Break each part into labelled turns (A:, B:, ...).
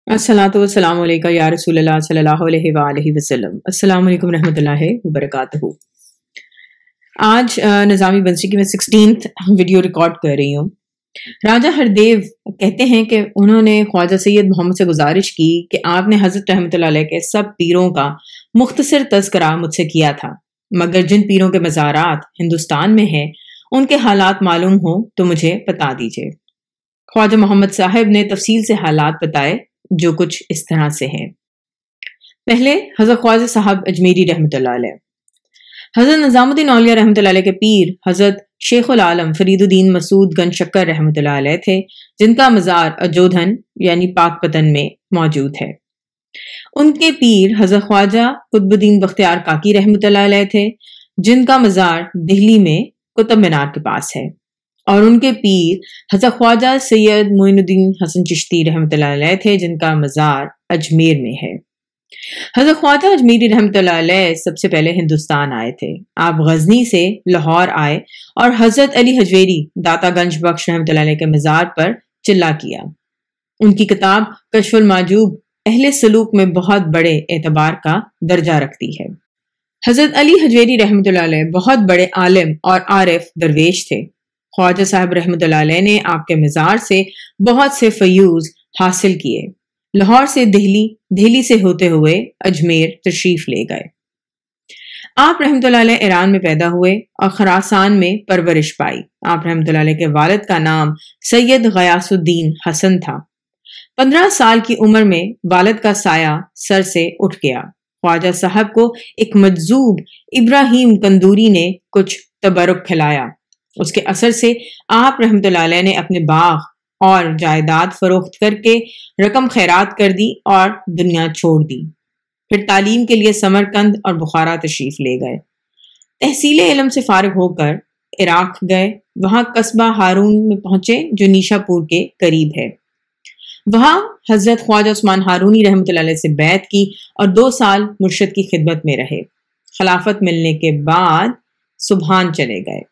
A: الصلاۃ والسلام علیکم یا رسول اللہ صلی اللہ علیہ وآلہ وسلم۔ السلام علیکم رحمۃ اللہ وبرکاتہ۔ آج نظامی بنسی کی میں 16th ویڈیو ریکارڈ کر رہی ہوں۔ راجہ ہردیو کہتے ہیں کہ انہوں نے خواجہ سید محمد سے گزارش کی کہ آپ نے حضرت رحمۃ اللہ علیہ کے سب پیروں کا مختصر تذکرہ مجھ سے کیا تھا، مگر جن پیروں کے مزارات ہندوستان میں ہیں ان کے حالات معلوم ہوں تو مجھے بتا دیجیے۔ خواجہ محمد صاحب نے تفصیل سے حالات بتائے جو کچھ اس طرح سے ہیں۔ پہلے حضرت خواجہ صاحب اجمیری رحمۃ اللہ علیہ۔ حضرت نظام الدین اولیاء رحمۃ اللہ علیہ کے پیر حضرت شیخ العالم فرید الدین مسعود گنج شکر رحمۃ اللہ علیہ تھے، جن کا مزار اجودھن یعنی پاک پتن میں موجود ہے۔ ان کے پیر حضرت خواجہ قطب الدین بختیار کاکی رحمۃ اللہ علیہ تھے، جن کا مزار دہلی میں قطب مینار کے پاس ہے، اور ان کے پیر حضرت خواجہ سید معین الدین حسن چشتی رحمۃ اللہ علیہ تھے، جن کا مزار اجمیر میں ہے۔ حضرت خواجہ اجمیری رحمۃ اللہ علیہ سب سے پہلے ہندوستان آئے تھے۔ آپ غزنی سے لاہور آئے اور حضرت علی حجویری داتا گنج بخش رحمۃ اللہ علیہ کے مزار پر چلا کیا۔ ان کی کتاب کشف المحجوب اہل سلوک میں بہت بڑے اعتبار کا درجہ رکھتی ہے۔ حضرت علی حجویری رحمۃ اللہ علیہ بہت بڑے عالم اور عارف درویش تھے۔ خواجہ صاحب رحمۃ اللہ علیہ نے آپ کے مزار سے بہت سے فیوز حاصل کیے۔ لاہور سے دہلی سے ہوتے ہوئے اجمیر تشریف لے گئے۔ آپ رحمۃ اللہ علیہ ایران میں پیدا ہوئے اور خراسان میں پرورش پائی۔ آپ رحمۃ اللہ علیہ کے والد کا نام سید غیاث الدین حسن تھا۔ 15 سال کی عمر میں والد کا سایہ سر سے اٹھ گیا۔ خواجہ صاحب کو ایک مجذوب ابراہیم کندوری نے کچھ تبرک کھلایا۔ اس کے اثر سے آپ رحمۃ اللہ علیہ نے اپنے باغ اور جائیداد فروخت کر کے رقم خیرات کر دی اور دنیا چھوڑ دی۔ پھر تعلیم کے لیے سمرقند اور بخارا تشریف لے گئے۔ تحصیل علم سے فارغ ہو کر عراق گئے۔ وہاں قصبہ ہارون میں پہنچے جو نیشا پور کے قریب ہے۔ وہاں حضرت خواجہ عثمان ہارونی رحمۃ اللہ علیہ سے بیعت کی اور 2 سال مرشد کی خدمت میں رہے۔ خلافت ملنے کے بعد سبحان چلے گئے۔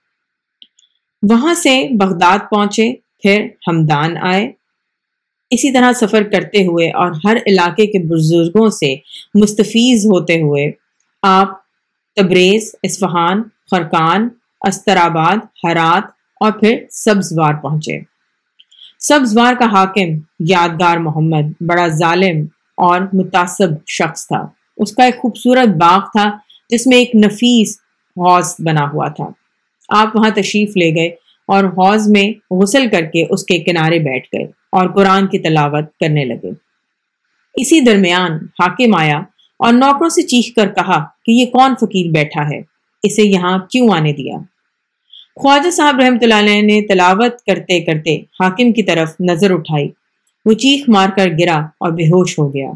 A: وہاں سے بغداد پہنچے، پھر ہمدان آئے۔ اسی طرح سفر کرتے ہوئے اور ہر علاقے کے بزرگوں سے مستفیض ہوتے ہوئے آپ تبریز، اصفہان، خرقان، استرآباد، ہرات اور پھر سبزوار پہنچے۔ سبزوار کا حاکم یادگار محمد بڑا ظالم اور متعصب شخص تھا۔ اس کا ایک خوبصورت باغ تھا جس میں ایک نفیس حوض بنا ہوا تھا۔ آپ وہاں تشریف لے گئے اور حوض میں غسل کر کے اس کے کنارے بیٹھ گئے اور قرآن کی تلاوت کرنے لگے۔ اسی درمیان حاکم آیا اور نوکروں سے چیخ کر کہا کہ یہ کون فقیر بیٹھا ہے، اسے یہاں کیوں آنے دیا؟ خواجہ صاحب رحمۃ اللہ علیہ نے تلاوت کرتے کرتے حاکم کی طرف نظر اٹھائی۔ وہ چیخ مار کر گرا اور بے ہوش ہو گیا۔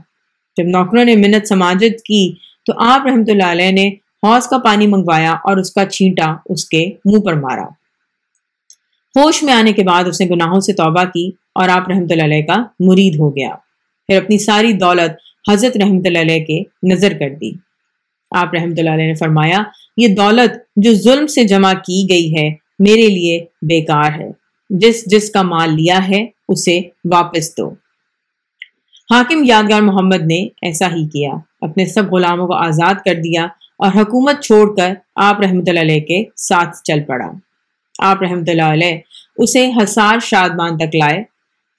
A: جب نوکروں نے منت سماجت کی تو آپ رحمۃ اللہ علیہ نے حوض کا پانی منگوایا اور اس کا چھینٹا اس کے منہ پر مارا۔ ہوش میں آنے کے بعد اس نے گناہوں سے توبہ کی اور آپ رحمۃ اللہ علیہ کا مرید ہو گیا۔ پھر اپنی ساری دولت حضرت رحمۃ اللہ علیہ کے نظر کر دی۔ آپ رحمۃ اللہ علیہ نے فرمایا، یہ دولت جو ظلم سے جمع کی گئی ہے میرے لیے بیکار ہے۔ جس کا مال لیا ہے اسے واپس دو۔ حاکم یادگار محمد نے ایسا ہی کیا، اپنے سب غلاموں کو آزاد کر دیا اور حکومت چھوڑ کر آپ رحمۃ اللہ علیہ کے ساتھ چل پڑا۔ آپ رحمۃ اللہ علیہ اسے حصار شادمان تک لائے،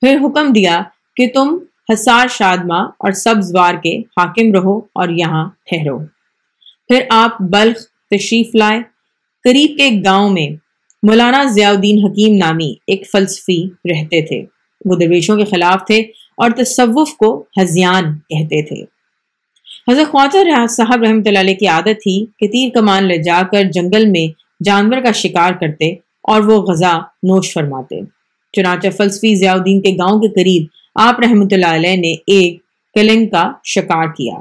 A: پھر حکم دیا کہ تم حصار شادماں اور سبزوار کے حاکم رہو اور یہاں ٹھہرو۔ پھر آپ بلخ تشریف لائے۔ قریب کے ایک گاؤں میں مولانا ضیاء الدین حکیم نامی ایک فلسفی رہتے تھے۔ وہ درویشوں کے خلاف تھے اور تصوف کو ہذیان کہتے تھے۔ حضرت خواجہ صاحب رحمۃ اللہ علیہ کی عادت تھی کہ تیر کمان لے جا کر جنگل میں جانور کا شکار کرتے اور وہ غذا نوش فرماتے۔ چنانچہ فلسفی ضیاء الدین کے گاؤں کے قریب آپ رحمۃ اللہ علیہ نے ایک کلنگ کا شکار کیا۔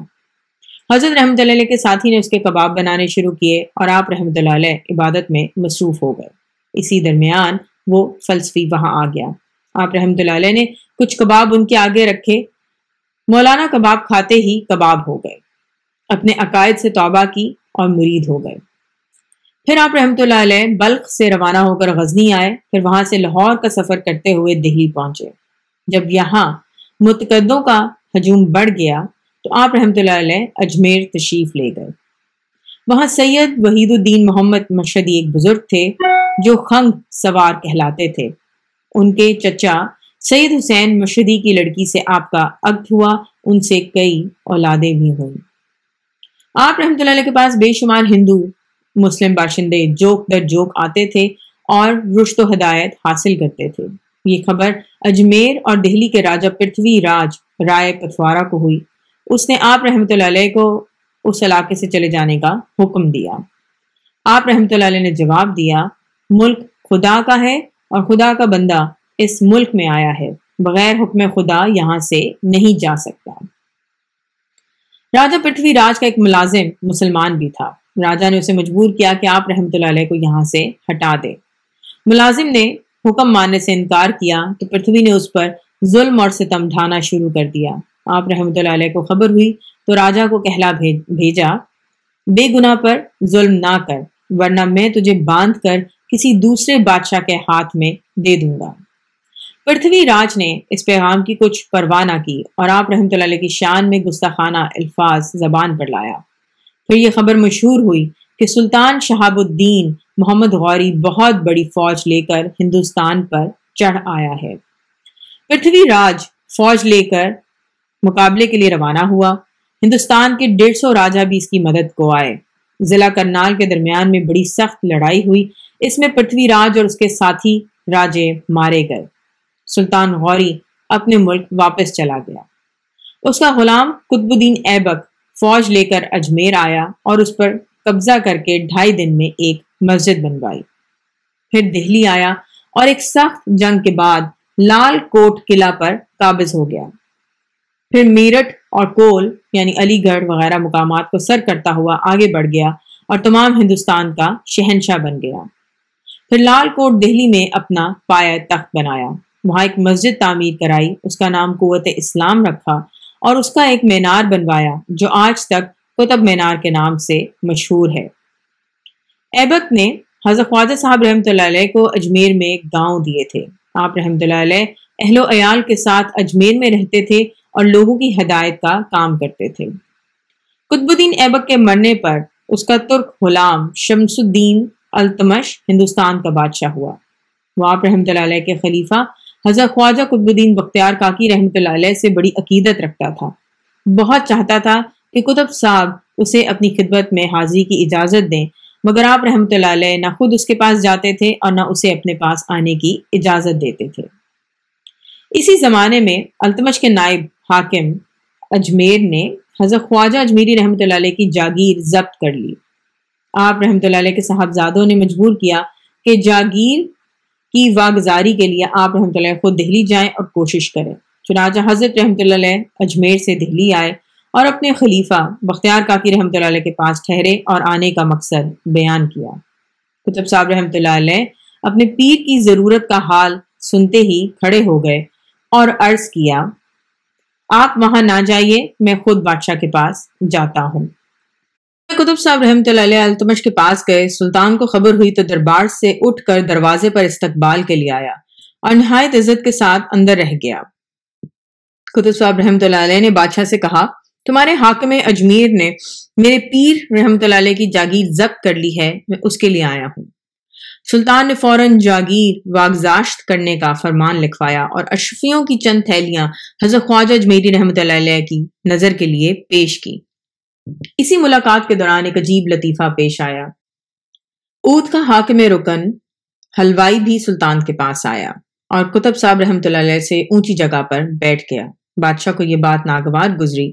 A: حضرت رحمۃ اللہ علیہ کے ساتھی نے اس کے کباب بنانے شروع کیے اور آپ رحمۃ اللہ علیہ عبادت میں مصروف ہو گئے۔ اسی درمیان وہ فلسفی وہاں آ گیا۔ آپ رحمۃ اللہ علیہ نے کچھ کباب ان کے آگے رکھے۔ مولانا کباب کھاتے ہی کباب ہو گئے، اپنے عقائد سے توبہ کی اور مرید ہو گئے۔ پھر آپ رحمۃ اللہ علیہ بلخ سے روانہ ہو کر غزنی آئے، پھر وہاں سے لاہور کا سفر کرتے ہوئے دہلی پہنچے۔ جب یہاں متقدوں کا ہجوم بڑھ گیا تو آپ رحمۃ اللہ علیہ اجمیر تشریف لے گئے۔ وہاں سید وحید الدین محمد مشہدی ایک بزرگ تھے جو خنگ سوار کہلاتے تھے۔ ان کے چچا سید حسین مشہدی کی لڑکی سے آپ کا عقد ہوا، ان سے کئی اولادیں بھی ہوئیں۔ آپ رحمۃ اللہ علیہ کے پاس بے شمار ہندو مسلم باشندے جوک در جوک آتے تھے اور رشد و ہدایت حاصل کرتے تھے۔ یہ خبر اجمیر اور دہلی کے راجہ پرتھوی راج رائے پتوارا کو ہوئی۔ اس نے آپ رحمۃ اللہ علیہ کو اس علاقے سے چلے جانے کا حکم دیا۔ آپ رحمۃ اللہ علیہ نے جواب دیا، ملک خدا کا ہے اور خدا کا بندہ اس ملک میں آیا ہے، بغیر حکم خدا یہاں سے نہیں جا سکتا۔ راجہ پرتھوی راج کا ایک ملازم مسلمان بھی تھا۔ راجہ نے اسے مجبور کیا کہ آپ رحمۃ اللہ علیہ کو یہاں سے ہٹا دے۔ ملازم نے حکم ماننے سے انکار کیا تو پرتھوی نے اس پر ظلم اور ستم ڈھانا شروع کر دیا۔ آپ رحمۃ اللہ علیہ کو خبر ہوئی تو راجہ کو کہلا بھیجا، بے گناہ پر ظلم نہ کر ورنہ میں تجھے باندھ کر کسی دوسرے بادشاہ کے ہاتھ میں دے دوں گا۔ پرتھوی راج نے اس پیغام کی کچھ پرواہ نہ کی اور آپ رحمۃ اللہ علیہ کی شان میں گستاخانہ الفاظ زبان پر لایا۔ پھر یہ خبر مشہور ہوئی کہ سلطان شہاب الدین محمد غوری بہت بڑی فوج لے کر ہندوستان پر چڑھ آیا ہے۔ پرتھوی راج فوج لے کر مقابلے کے لیے روانہ ہوا۔ ہندوستان کے 150 راجہ بھی اس کی مدد کو آئے۔ ضلع کرنال کے درمیان میں بڑی سخت لڑائی ہوئی۔ اس میں پرتھوی راج اور اس کے ساتھی راجے مارے گئے۔ سلطان غوری اپنے ملک واپس چلا گیا۔ اس کا غلام قطب الدین ایبک فوج لے کر اجمیر آیا اور اس پر قبضہ کر کے 2.5 دن میں ایک مسجد بنوائی۔ پھر دہلی آیا اور ایک سخت جنگ کے بعد لال کوٹ قلعہ پر قابض ہو گیا۔ پھر میرٹھ اور کول یعنی علی گڑھ وغیرہ مقامات کو سر کرتا ہوا آگے بڑھ گیا اور تمام ہندوستان کا شہنشاہ بن گیا۔ پھر لال کوٹ دہلی میں اپنا پایہ تخت بنایا، وہاں ایک مسجد تعمیر کرائی، اس کا نام قوت اسلام رکھا اور اس کا ایک مینار بنوایا جو آج تک قطب مینار کے نام سے مشہور ہے۔ ایبک نے حضرت خواجہ صاحب رحمۃ اللہ علیہ کو اجمیر میں ایک گاؤں دیے تھے۔ آپ رحمۃ اللہ علیہ اہل و عیال کے ساتھ اجمیر میں رہتے تھے اور لوگوں کی ہدایت کا کام کرتے تھے۔ قطب الدین ایبک کے مرنے پر اس کا ترک غلام شمس الدین التمش ہندوستان کا بادشاہ ہوا۔ وہ آپ رحمۃ اللہ علیہ کے خلیفہ حضرت خواجہ قطب الدین بختیار کاکی رحمۃ اللہ علیہ سے بڑی عقیدت رکھتا تھا۔ بہت چاہتا تھا کہ قطب صاحب اسے اپنی خدمت میں حاضری کی اجازت دیں، مگر آپ رحمۃ اللہ علیہ نہ خود اس کے پاس جاتے تھے اور نہ اسے اپنے پاس آنے کی اجازت دیتے تھے۔ اسی زمانے میں التمش کے نائب حاکم اجمیر نے حضرت خواجہ اجمیری رحمۃ اللہ علیہ کی جاگیر ضبط کر لی۔ آپ رحمۃ اللہ علیہ کے صاحبزادوں نے مجبور کیا کہ جاگیر کی واگزاری کے لیے آپ رحمۃ اللہ علیہ خود دہلی جائیں اور کوشش کریں۔ چنانچہ حضرت رحمۃ اللہ علیہ اجمیر سے دہلی آئے اور اپنے خلیفہ بختیار کاکی رحمۃ اللہ علیہ کے پاس ٹھہرے اور آنے کا مقصد بیان کیا۔ قطب صاحب رحمۃ اللہ علیہ اپنے پیر کی ضرورت کا حال سنتے ہی کھڑے ہو گئے اور عرض کیا، آپ وہاں نہ جائیے، میں خود بادشاہ کے پاس جاتا ہوں۔ قطب صاحب رحمۃ اللہ علیہ التمش کے پاس گئے۔ سلطان کو خبر ہوئی تو دربار سے اٹھ کر دروازے پر استقبال کے لیے آیا اور نہایت عزت کے ساتھ اندر رہ گیا۔ قطب صاحب رحمۃ اللہ علیہ نے بادشاہ سے کہا، تمہارے حاکم اجمیر نے میرے پیر رحمۃ اللہ علیہ کی جاگیر ضبط کر لی ہے، میں اس کے لیے آیا ہوں۔ سلطان نے فوراً جاگیر واگزاشت کرنے کا فرمان لکھوایا اور اشرفیوں کی چند تھیلیاں حضرت خواجہ اجمیری رحمۃ اللہ علیہ کی نظر کے لیے پیش کی۔ اسی ملاقات کے دوران ایک عجیب لطیفہ پیش آیا۔ اود کا حاکم رکن حلوائی بھی سلطان کے پاس آیا اور قطب صاحب رحمۃ اللہ علیہ سے اونچی جگہ پر بیٹھ گیا۔ بادشاہ کو یہ بات ناگوار گزری۔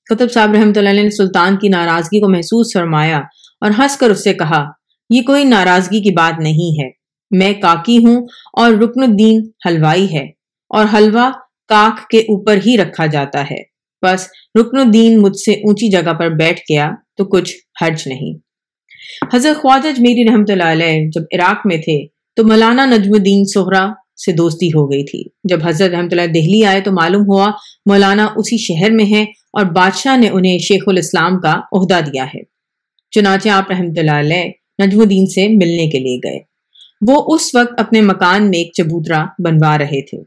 A: قطب صاحب رحمۃ اللہ علیہ نے سلطان کی ناراضگی کو محسوس فرمایا اور ہنس کر اس سے کہا، یہ کوئی ناراضگی کی بات نہیں ہے، میں کاکی ہوں اور رکن الدین حلوائی ہے اور حلوہ کاک کے اوپر ہی رکھا جاتا ہے، بس رکن الدین مجھ سے اونچی جگہ پر بیٹھ گیا تو کچھ حرج نہیں۔ حضرت خواجہ اجمیری رحمۃ اللہ علیہ جب عراق میں تھے تو مولانا نجم الدین سغرا سے دوستی ہو گئی تھی۔ جب حضرت رحمۃ اللہ دہلی آئے تو معلوم ہوا مولانا اسی شہر میں ہیں اور بادشاہ نے انہیں شیخ الاسلام کا عہدہ دیا ہے۔ چنانچہ آپ رحمۃ اللہ علیہ نجم الدین سے ملنے کے لیے گئے۔ وہ اس وقت اپنے مکان میں ایک چبوترا بنوا رہے تھے۔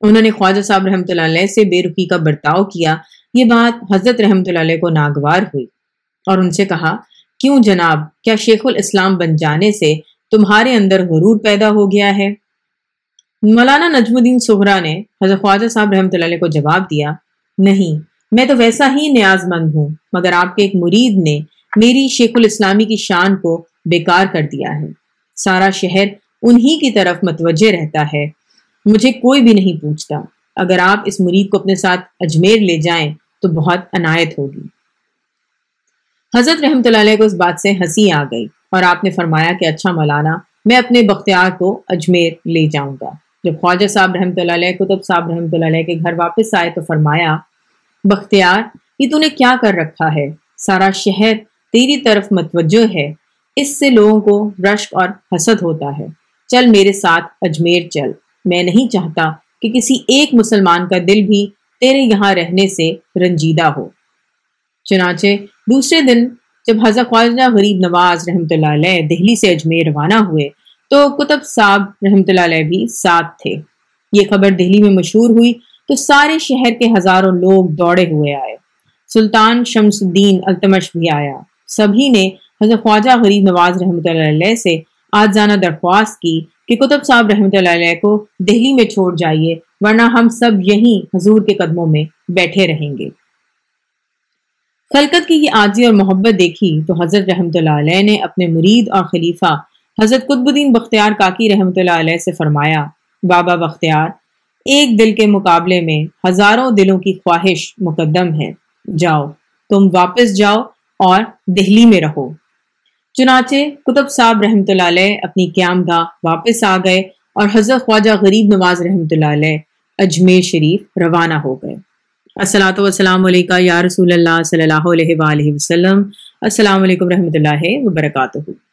A: انہوں نے خواجہ صاحب رحمۃ اللہ علیہ سے بے رخی کا برتاؤ کیا۔ یہ بات حضرت رحمۃ اللہ علیہ کو ناگوار ہوئی اور ان سے کہا، کیوں جناب، کیا شیخ الاسلام بن جانے سے تمہارے اندر غرور پیدا ہو گیا ہے؟ مولانا نجم الدین سغرا نے حضرت خواجہ صاحب رحمۃ اللہ علیہ کو جواب دیا، نہیں، میں تو ویسا ہی نیاز مند ہوں، مگر آپ کے ایک مرید نے میری شیخ الاسلامی کی شان کو بیکار کر دیا ہے۔ سارا شہر انہی کی طرف متوجہ رہتا ہے، مجھے کوئی بھی نہیں پوچھتا۔ اگر آپ اس مرید کو اپنے ساتھ اجمیر لے جائیں تو بہت عنایت ہوگی۔ حضرت رحمۃ اللہ علیہ کو اس بات سے ہنسی آ گئی اور آپ نے فرمایا کہ اچھا مولانا، میں اپنے بختیار کو اجمیر لے جاؤں گا۔ جب خواجہ صاحب رحمۃ اللہ علیہ قطب صاحب رحمۃ اللہ علیہ کے گھر واپس آئے تو فرمایا، بختیار، یہ تو نے کیا کر رکھا ہے؟ سارا شہر تیری طرف متوجہ ہے، اس سے لوگوں کو رشک اور حسد ہوتا ہے۔ چل میرے ساتھ اجمیر چل، میں نہیں چاہتا کہ کسی ایک مسلمان کا دل بھی تیرے یہاں رہنے سے رنجیدہ ہو۔ چنانچہ دوسرے دن جب حضرت خواجہ غریب نواز رحمۃ اللہ علیہ دہلی سے اجمیر روانہ ہوئے تو قطب صاحب رحمۃ اللہ علیہ بھی ساتھ تھے۔ یہ خبر دہلی میں مشہور ہوئی تو سارے شہر کے ہزاروں لوگ دوڑے ہوئے آئے۔ سلطان شمس الدین التمش بھی آیا۔ سبھی نے حضرت خواجہ غریب نواز رحمۃ اللہ علیہ سے آجزانہ درخواست کی کہ قطب صاحب رحمۃ اللہ علیہ کو دہلی میں چھوڑ جائیے، ورنہ ہم سب یہیں حضور کے قدموں میں بیٹھے رہیں گے۔ خلقت کی یہ عاجزی اور محبت دیکھی تو حضرت رحمۃ اللہ علیہ نے اپنے مرید اور خلیفہ حضرت قطب الدین بختیار کاکی رحمۃ اللہ علیہ سے فرمایا، بابا بختیار، ایک دل کے مقابلے میں ہزاروں دلوں کی خواہش مقدم ہے، جاؤ، تم واپس جاؤ اور دہلی میں رہو۔ چنانچہ قطب صاحب رحمۃ اللہ علیہ اپنی قیام گاہ واپس آ گئے اور حضرت خواجہ غریب نواز رحمۃ اللہ علیہ اجمیر شریف روانہ ہو گئے۔ الصلاۃ والسلام علیکہ یا رسول اللہ صلی اللہ علیہ وآلہ وسلم۔ السلام علیکم رحمۃ اللہ وبرکاتہ۔